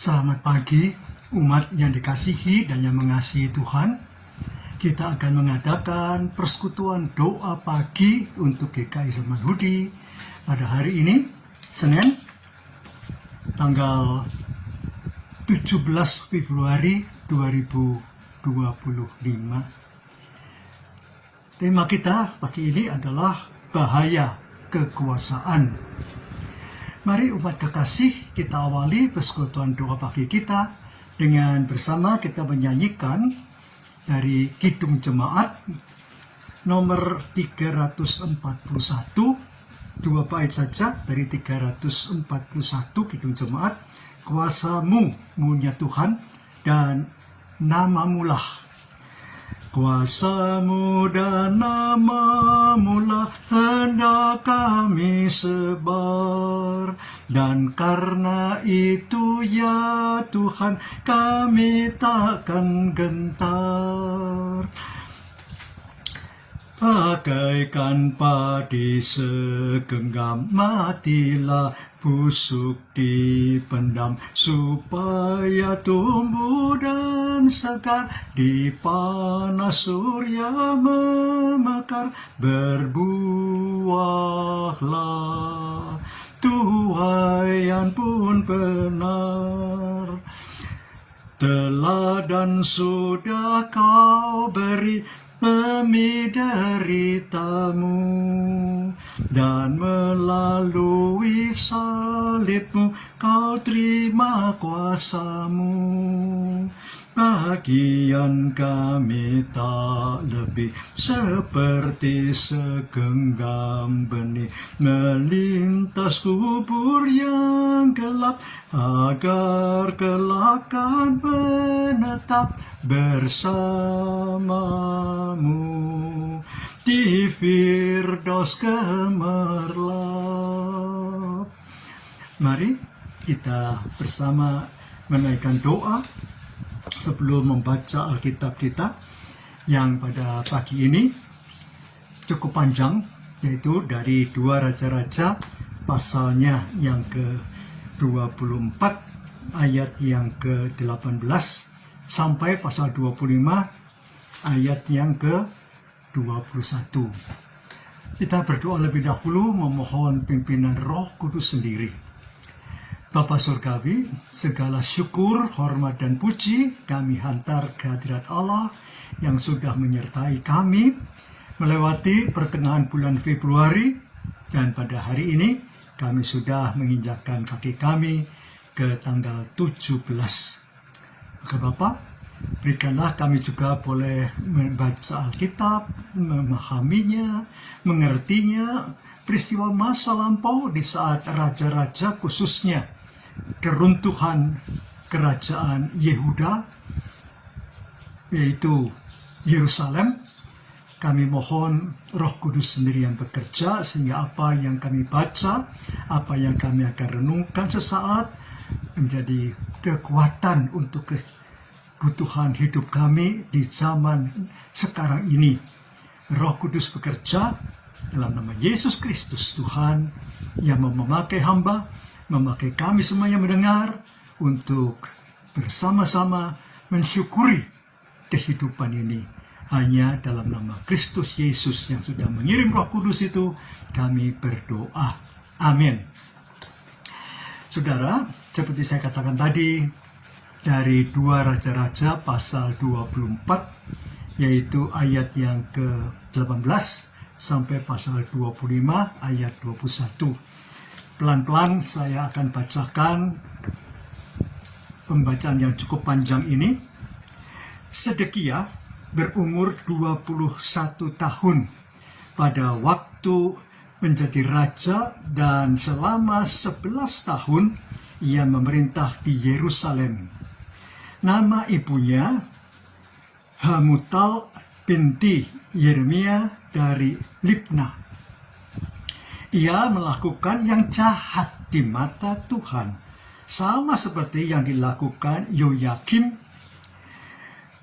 Selamat pagi umat yang dikasihi dan yang mengasihi Tuhan. Kita akan mengadakan persekutuan doa pagi untuk GKI Samanhudi pada hari ini, Senin, tanggal 17 Februari 2025. Tema kita pagi ini adalah bahaya kekuasaan. Mari umat kekasih, kita awali persekutuan doa pagi kita dengan bersama kita menyanyikan dari Kidung Jemaat nomor 341, 2 bait saja dari 341 Kidung Jemaat. Kuasa-Mu, Mu-nya Tuhan, dan Nama-Mu-lah. Kuasa-Mu dan Nama-Mu lah hendak kami sebar, dan karena itu ya Tuhan kami takkan gentar. Bagaikan padi segenggam matilah busuk dipendam, supaya tumbuh dan segar di panas surya memekar. Berbuahlah, tuaian pun benar. Teladan sudah kau beri demi deritamu, dan melalui salibmu kau terima kuasamu. Bagian kami tak lebih seperti segenggam benih melintas kubur yang gelap, agar kelak kan menetap bersamamu di Firdaus gemerlap. Mari kita bersama menaikkan doa sebelum membaca Alkitab kita yang pada pagi ini cukup panjang, yaitu dari 2 Raja-Raja pasalnya yang ke-24 ayat yang ke-18 sampai pasal 25 ayat yang ke-21. Kita berdoa lebih dahulu memohon pimpinan Roh Kudus sendiri. Bapa Surgawi, segala syukur, hormat, dan puji kami hantar ke hadirat Allah yang sudah menyertai kami melewati pertengahan bulan Februari, dan pada hari ini kami sudah menginjakkan kaki kami ke tanggal 17. Maka Bapak, berikanlah kami juga boleh membaca Alkitab, memahaminya, mengertinya, peristiwa masa lampau di saat raja-raja, khususnya keruntuhan kerajaan Yehuda, yaitu Yerusalem. Kami mohon Roh Kudus sendiri yang bekerja, sehingga apa yang kami baca, apa yang kami akan renungkan sesaat, menjadi kekuatan untuk kebutuhan hidup kami di zaman sekarang ini. Roh Kudus bekerja dalam nama Yesus Kristus Tuhan, yang memakai hamba, memakai kami semua yang mendengar untuk bersama-sama mensyukuri kehidupan ini. Hanya dalam nama Kristus Yesus yang sudah mengirim Roh Kudus itu kami berdoa. Amin. Saudara, seperti saya katakan tadi, dari 2 Raja-Raja pasal 24, yaitu ayat yang ke-18 sampai pasal 25 ayat 21. Pelan-pelan saya akan bacakan pembacaan yang cukup panjang ini. Sedekia berumur 21 tahun pada waktu menjadi raja, dan selama 11 tahun ia memerintah di Yerusalem. Nama ibunya Hamutal binti Yeremia dari Libna. Ia melakukan yang jahat di mata Tuhan, sama seperti yang dilakukan Yoyakim.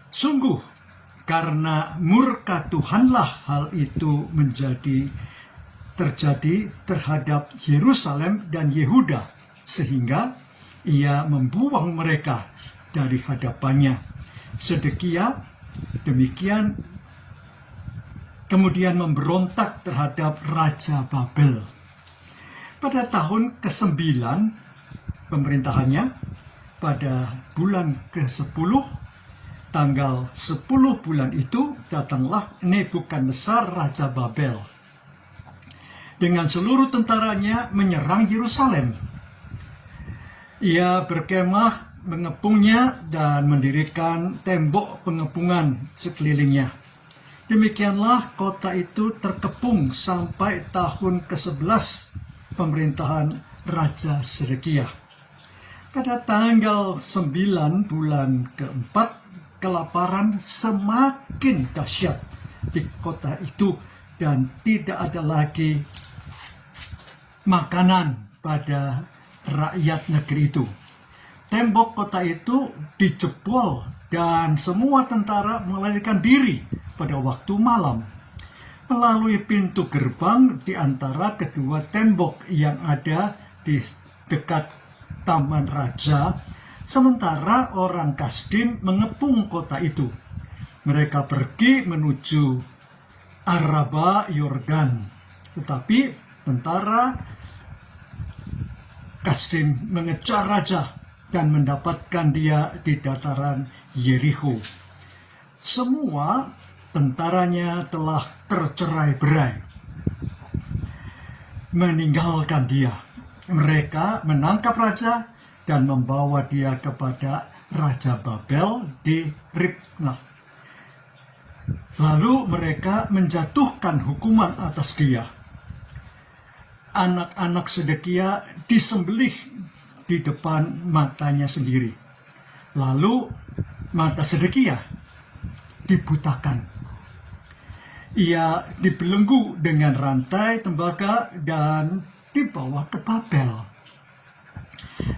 Sungguh, karena murka Tuhanlah hal itu terjadi terhadap Yerusalem dan Yehuda, sehingga ia membuang mereka dari hadapannya. Sedekia demikian kemudian memberontak terhadap Raja Babel. Pada tahun ke-9 pemerintahannya, pada bulan ke-10, tanggal 10 bulan itu, datanglah Nebukadnezar Raja Babel dengan seluruh tentaranya menyerang Yerusalem. Ia berkemah mengepungnya dan mendirikan tembok pengepungan sekelilingnya. Demikianlah kota itu terkepung sampai tahun ke-11 pemerintahan Raja Sedekia. Pada tanggal 9 bulan ke-4, kelaparan semakin dahsyat di kota itu dan tidak ada lagi makanan pada rakyat negeri itu. Tembok kota itu dijebol dan semua tentara melarikan diri pada waktu malam melalui pintu gerbang di antara kedua tembok yang ada di dekat Taman Raja, sementara orang Kasdim mengepung kota itu. Mereka pergi menuju Araba Yordan, tetapi tentara Kasdim mengejar raja dan mendapatkan dia di dataran Yeriko. Semua tentaranya telah tercerai-berai, meninggalkan dia. Mereka menangkap raja dan membawa dia kepada Raja Babel di Riblah. Lalu mereka menjatuhkan hukuman atas dia. Anak-anak Sedekia disembelih di depan matanya sendiri. Lalu mata Sedekia dibutakan. Ia dibelenggu dengan rantai tembaga dan dibawa ke Babel.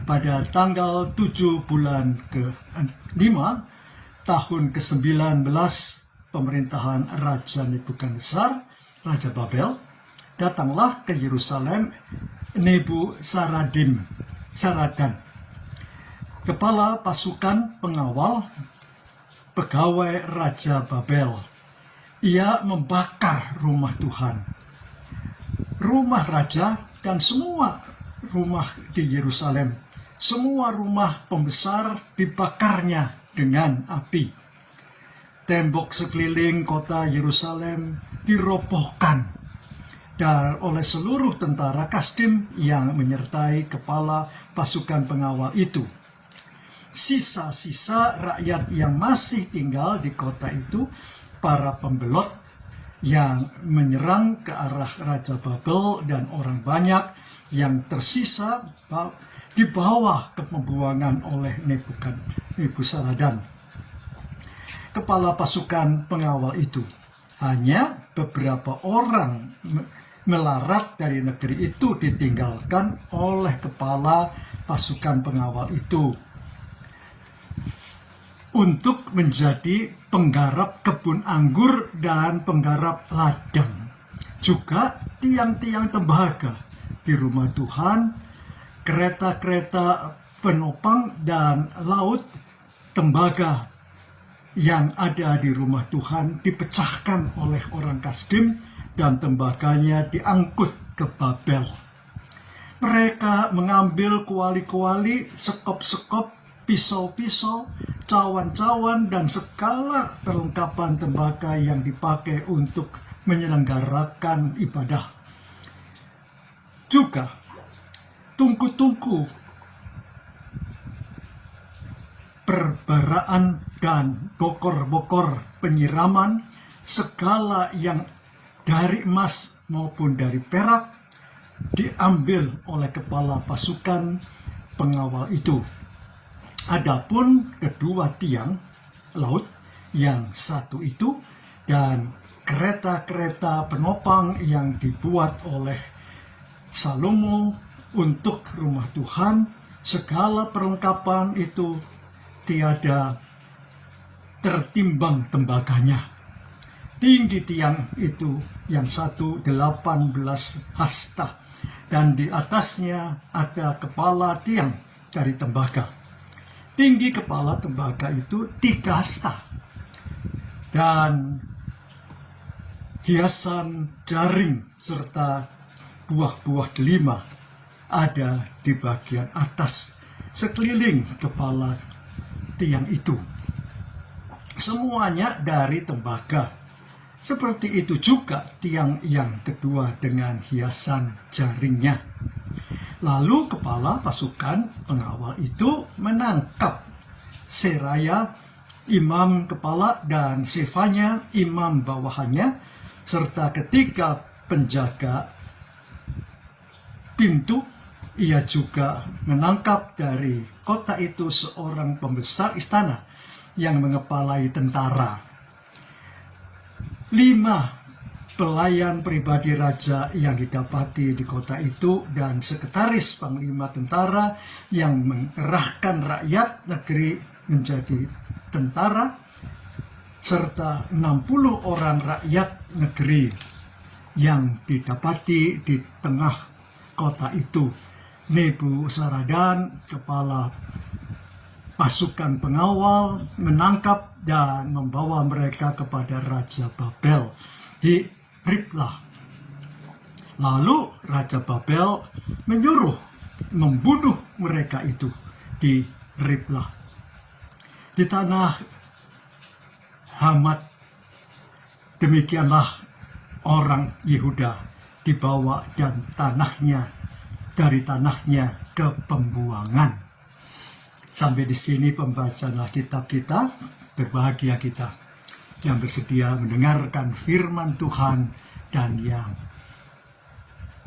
Pada tanggal 7 bulan ke-5 tahun ke-19 pemerintahan Raja Nebukadnezar, Raja Babel, datanglah ke Yerusalem Nebuzaradan, kepala pasukan pengawal pegawai Raja Babel. Ia membakar rumah Tuhan, rumah raja, dan semua rumah di Yerusalem. Semua rumah pembesar dibakarnya dengan api. Tembok sekeliling kota Yerusalem dirobohkan dan oleh seluruh tentara Kasdim yang menyertai kepala pasukan pengawal itu. Sisa-sisa rakyat yang masih tinggal di kota itu, para pembelot yang menyerang ke arah Raja Babel, dan orang banyak yang tersisa dibawa ke pembuangan oleh Nebuzaradan, kepala pasukan pengawal itu. Hanya beberapa orang melarat dari negeri itu ditinggalkan oleh kepala pasukan pengawal itu untuk menjadi penggarap kebun anggur dan penggarap ladang. Juga tiang-tiang tembaga di rumah Tuhan, kereta-kereta penopang dan laut tembaga yang ada di rumah Tuhan dipecahkan oleh orang Kasdim dan tembaganya diangkut ke Babel. Mereka mengambil kuali-kuali, sekop-sekop, pisau-pisau, cawan-cawan, dan segala perlengkapan tembaga yang dipakai untuk menyelenggarakan ibadah. Juga tungku-tungku perbaraan dan bokor-bokor penyiraman, segala yang dari emas maupun dari perak, diambil oleh kepala pasukan pengawal itu. Adapun kedua tiang laut yang satu itu dan kereta-kereta penopang yang dibuat oleh Salomo untuk rumah Tuhan, segala perlengkapan itu tiada tertimbang tembaganya. Tinggi tiang itu yang satu 18 hasta, dan di atasnya ada kepala tiang dari tembaga. Tinggi kepala tembaga itu 3 hasta. Dan hiasan jaring serta buah-buah delima ada di bagian atas sekeliling kepala tiang itu. Semuanya dari tembaga. Seperti itu juga tiang yang kedua dengan hiasan jaringnya. Lalu kepala pasukan pengawal itu menangkap Seraya, imam kepala, dan Sefanya, imam bawahannya, serta ketiga penjaga pintu. Ia juga menangkap dari kota itu seorang pembesar istana yang mengepalai tentara. 5 pelayan pribadi raja yang didapati di kota itu, dan sekretaris panglima tentara yang mengerahkan rakyat negeri menjadi tentara, serta 60 orang rakyat negeri yang didapati di tengah kota itu. Nebuzaradan, kepala pasukan pengawal, menangkap dan membawa mereka kepada Raja Babel di Ribla. Lalu Raja Babel menyuruh membunuh mereka itu di Ribla. Di tanah Hamat, demikianlah orang Yehuda dibawa dan dari tanahnya ke pembuangan. Sampai di sini pembacaan Alkitab kita. Berbahagia kita yang bersedia mendengarkan firman Tuhan dan yang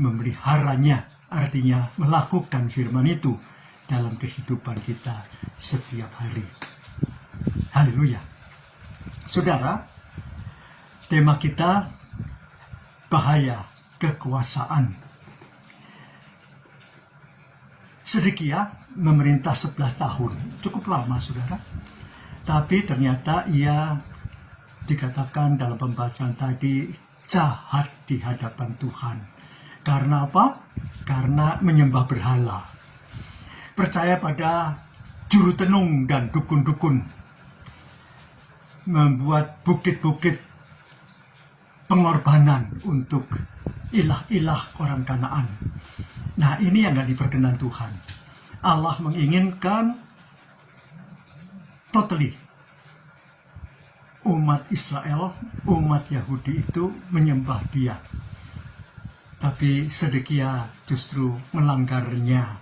memeliharanya, artinya melakukan firman itu dalam kehidupan kita setiap hari. Haleluya. Saudara, tema kita bahaya kekuasaan. Sedekia memerintah 11 tahun, cukup lama saudara. Tapi ternyata ia dikatakan dalam pembacaan tadi jahat di hadapan Tuhan. Karena apa? Karena menyembah berhala. Percaya pada juru tenung dan dukun-dukun. Membuat bukit-bukit pengorbanan untuk ilah-ilah orang Kanaan. Nah, ini yang gak diperkenan Tuhan. Allah menginginkan totally umat Israel, umat Yahudi itu menyembah Dia. Tapi Sedekia justru melanggarnya.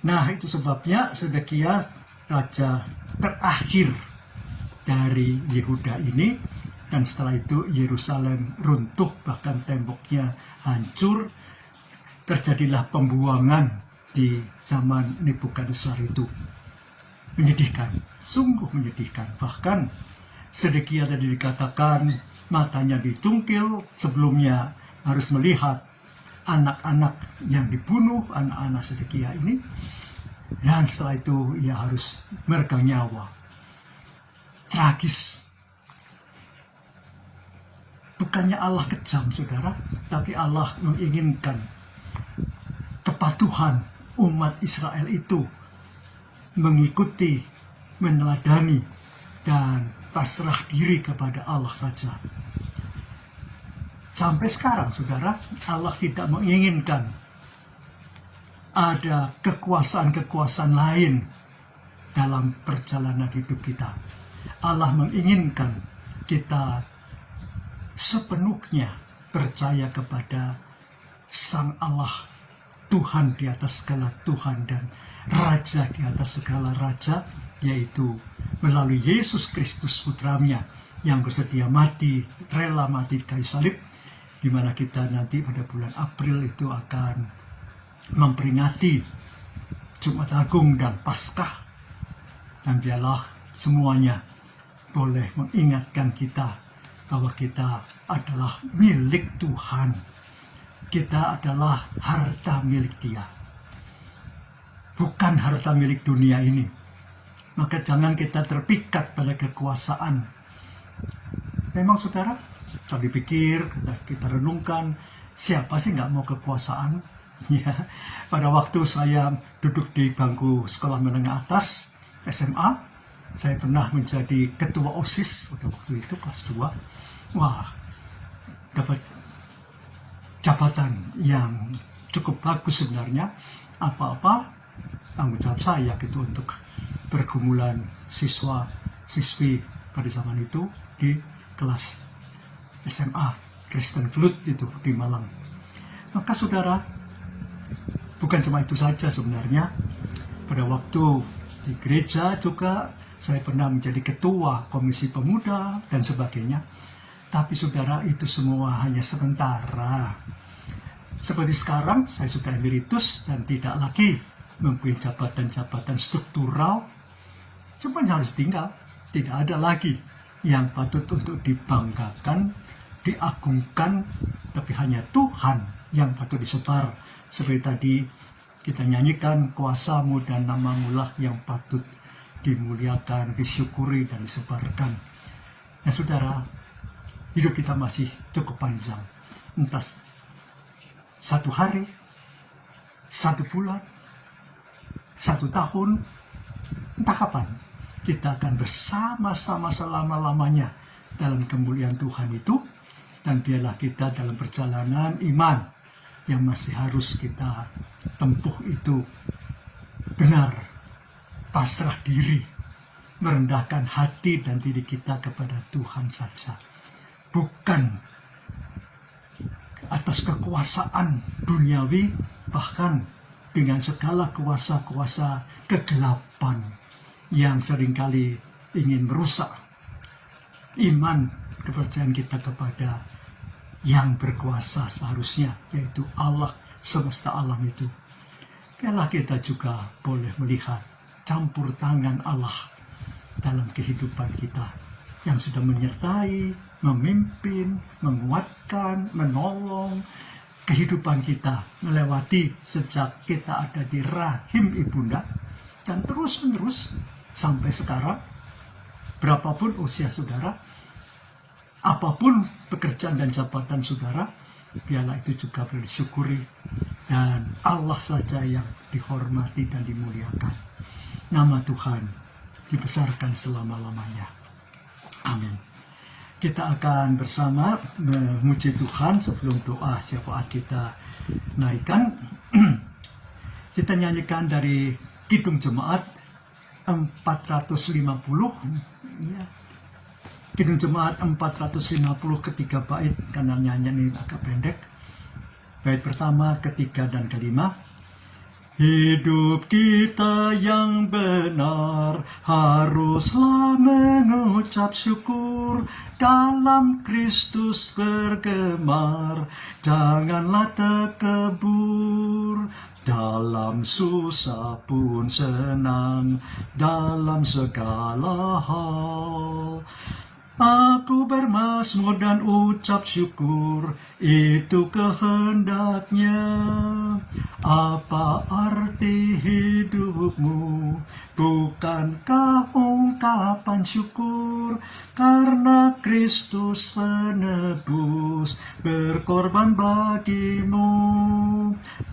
Nah, itu sebabnya Sedekia raja terakhir dari Yehuda ini, dan setelah itu Yerusalem runtuh, bahkan temboknya hancur. Terjadilah pembuangan di zaman Nebukadnezar itu. Menyedihkan, sungguh menyedihkan. Bahkan Sedekia tadi dikatakan matanya dicungkil, sebelumnya harus melihat anak-anak yang dibunuh, anak-anak Sedekia ini. Dan setelah itu ia harus meregang nyawa. Tragis. Bukannya Allah kejam, saudara, tapi Allah menginginkan kepatuhan umat Israel itu mengikuti, meneladani, dan pasrah diri kepada Allah saja. Sampai sekarang, saudara, Allah tidak menginginkan ada kekuasaan-kekuasaan lain dalam perjalanan hidup kita. Allah menginginkan kita sepenuhnya percaya kepada Sang Allah, Tuhan di atas segala Tuhan dan Raja di atas segala Raja, yaitu melalui Yesus Kristus Putranya yang bersedia mati, rela mati di kayu salib, di mana kita nanti pada bulan April itu akan memperingati Jumat Agung dan Paskah. Dan biarlah semuanya boleh mengingatkan kita bahwa kita adalah milik Tuhan. Kita adalah harta milik Dia, bukan harta milik dunia ini. Maka jangan kita terpikat pada kekuasaan. Memang saudara, coba dipikir, kita renungkan, siapa sih nggak mau kekuasaan? Ya, pada waktu saya duduk di bangku sekolah menengah atas SMA, saya pernah menjadi ketua OSIS pada waktu itu kelas 2. Wah, dapat jabatan yang cukup bagus sebenarnya. Apa-apa tanggung jawab saya gitu untuk pergumulan siswa-siswi pada zaman itu di kelas SMA Kristen Klut itu di Malang. Maka saudara, bukan cuma itu saja sebenarnya. Pada waktu di gereja juga saya pernah menjadi ketua komisi pemuda dan sebagainya. Tapi saudara, itu semua hanya sementara. Seperti sekarang saya sudah emeritus dan tidak lagi mempunyai jabatan-jabatan struktural. Cuma harus tinggal. Tidak ada lagi yang patut untuk dibanggakan, diagungkan, tapi hanya Tuhan yang patut disebar. Seperti tadi kita nyanyikan, kuasa-Mu dan nama-Mu lah yang patut dimuliakan, disyukuri, dan disebarkan. Nah saudara, hidup kita masih cukup panjang. Entah 1 hari, 1 bulan, 1 tahun, entah kapan kita akan bersama-sama selama-lamanya dalam kemuliaan Tuhan itu. Dan biarlah kita dalam perjalanan iman yang masih harus kita tempuh itu benar, pasrah diri, merendahkan hati dan diri kita kepada Tuhan saja, bukan atas kekuasaan duniawi, bahkan dengan segala kuasa-kuasa kegelapan yang seringkali ingin merusak iman kepercayaan kita kepada yang berkuasa seharusnya, yaitu Allah semesta alam itu. Biarlah kita juga boleh melihat campur tangan Allah dalam kehidupan kita yang sudah menyertai, memimpin, menguatkan, menolong kehidupan kita melewati sejak kita ada di rahim ibunda dan terus-menerus sampai sekarang. Berapapun usia saudara, apapun pekerjaan dan jabatan saudara, biarlah itu juga bersyukuri dan Allah saja yang dihormati dan dimuliakan. Nama Tuhan dibesarkan selama-lamanya. Amin. Kita akan bersama memuji Tuhan sebelum doa syafaat kita naikkan. Kita nyanyikan dari Kidung Jemaat 450, ya. Kidung Jemaat 450 ketiga bait, karena nyanyian ini agak pendek. Bait pertama, ketiga, dan kelima. Hidup kita yang benar haruslah mengucap syukur, dalam Kristus bergemar, janganlah terkebur. Dalam susah pun senang, dalam segala hal aku bermazmur dan ucap syukur, itu kehendaknya. Apa arti hidupmu? Bukankah ungkapan syukur, karena Kristus penebus berkorban bagimu.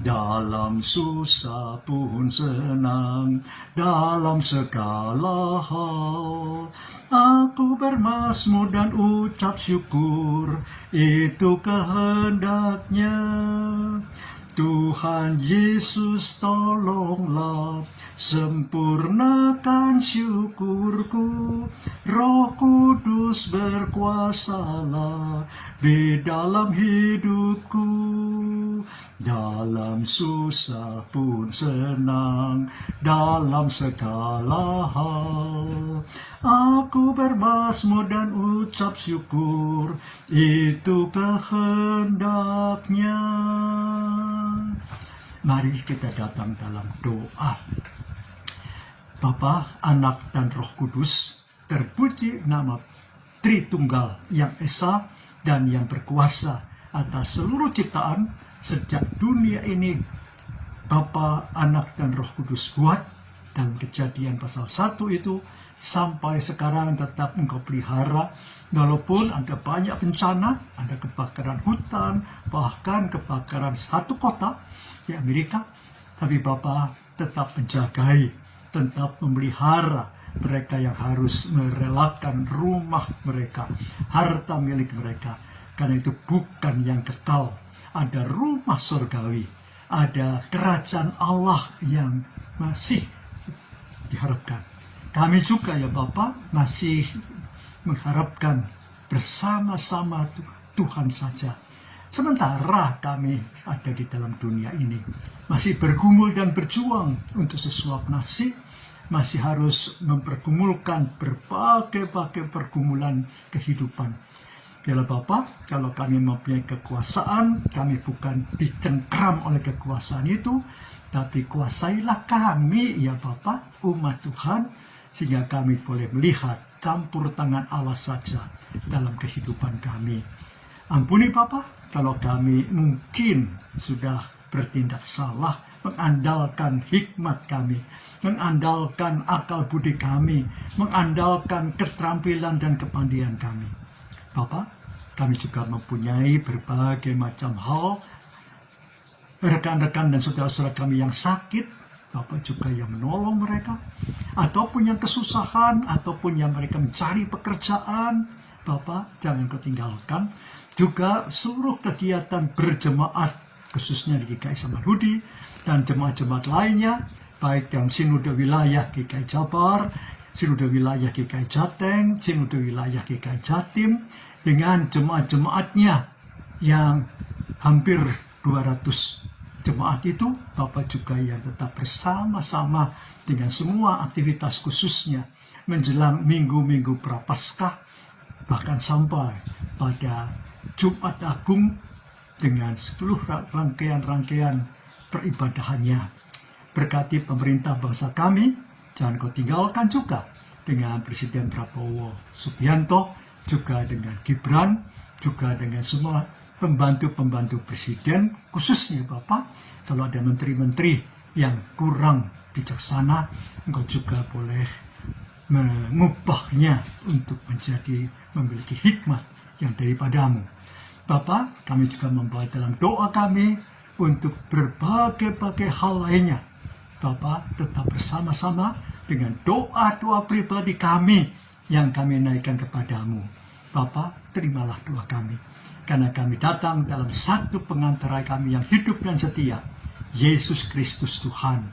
Dalam susah pun senang, dalam segala hal aku bermazmur dan ucap syukur, itu kehendaknya. Tuhan Yesus tolonglah, sempurnakan syukurku. Roh Kudus berkuasalah di dalam hidupku. Dalam susah pun senang, dalam segala hal aku bermazmur dan ucap syukur, itu kehendaknya. Mari kita datang dalam doa. Bapa, Anak, dan Roh Kudus, terpuji nama Tritunggal yang Esa dan yang berkuasa atas seluruh ciptaan sejak dunia ini Bapa, Anak, dan Roh Kudus buat. Dan Kejadian pasal 1 itu sampai sekarang tetap Engkau pelihara. Walaupun ada banyak bencana, ada kebakaran hutan, bahkan kebakaran satu kota, di Amerika, tapi Bapa tetap menjagai, tetap memelihara mereka yang harus merelakan rumah mereka, harta milik mereka, karena itu bukan yang kekal. Ada rumah surgawi, ada kerajaan Allah yang masih diharapkan. Kami juga ya Bapak masih mengharapkan bersama-sama Tuhan saja. Sementara kami ada di dalam dunia ini, masih bergumul dan berjuang untuk sesuap nasi, masih harus mempergumulkan berbagai pergumulan kehidupan. Biarlah Bapak, kalau kami mempunyai kekuasaan, kami bukan dicengkram oleh kekuasaan itu, tapi kuasailah kami ya Bapak, umat Tuhan, sehingga kami boleh melihat campur tangan Allah saja dalam kehidupan kami. Ampuni Bapak, kalau kami mungkin sudah bertindak salah, mengandalkan hikmat kami, mengandalkan akal budi kami, mengandalkan keterampilan dan kepandaian kami. Bapak, kami juga mempunyai berbagai macam hal, rekan-rekan dan saudara-saudara kami yang sakit, Bapak juga yang menolong mereka, ataupun yang kesusahan, ataupun yang mereka mencari pekerjaan, Bapak jangan kau tinggalkan. Juga seluruh kegiatan berjemaat, khususnya di GKI Samanhudi, dan jemaat-jemaat lainnya, baik dalam Sinode Wilayah GKI Jabar, Sinode Wilayah GKI Jateng, Sinode Wilayah GKI Jatim, dengan jemaat-jemaatnya yang hampir 200 jemaat itu, Bapak juga yang tetap bersama-sama dengan semua aktivitas khususnya menjelang minggu-minggu Prapaskah, bahkan sampai pada Jumat Agung dengan seluruh rangkaian-rangkaian peribadahannya. Berkati pemerintah bangsa kami, jangan kau tinggalkan juga dengan Presiden Prabowo Subianto, juga dengan Gibran, juga dengan semua pembantu-pembantu presiden, khususnya Bapak, kalau ada menteri-menteri yang kurang bijaksana, engkau juga boleh mengubahnya untuk menjadi memiliki hikmat yang daripadamu. Bapak, kami juga membawa dalam doa kami untuk berbagai hal lainnya. Bapak tetap bersama-sama dengan doa-doa pribadi kami yang kami naikkan kepadamu. Bapak, terimalah doa kami, karena kami datang dalam satu pengantara kami yang hidup dan setia, Yesus Kristus Tuhan,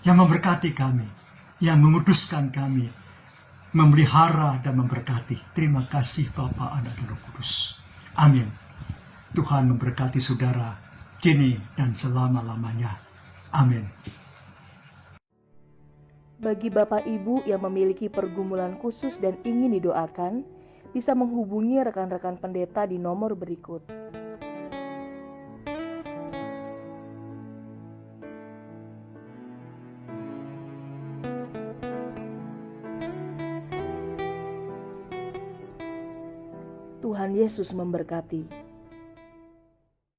yang memberkati kami, yang menguduskan kami, memelihara dan memberkati. Terima kasih Bapa, Anak dan Roh Kudus. Amin. Tuhan memberkati saudara kini dan selama-lamanya. Amin. Bagi Bapak Ibu yang memiliki pergumulan khusus dan ingin didoakan, bisa menghubungi rekan-rekan pendeta di nomor berikut. Tuhan Yesus memberkati.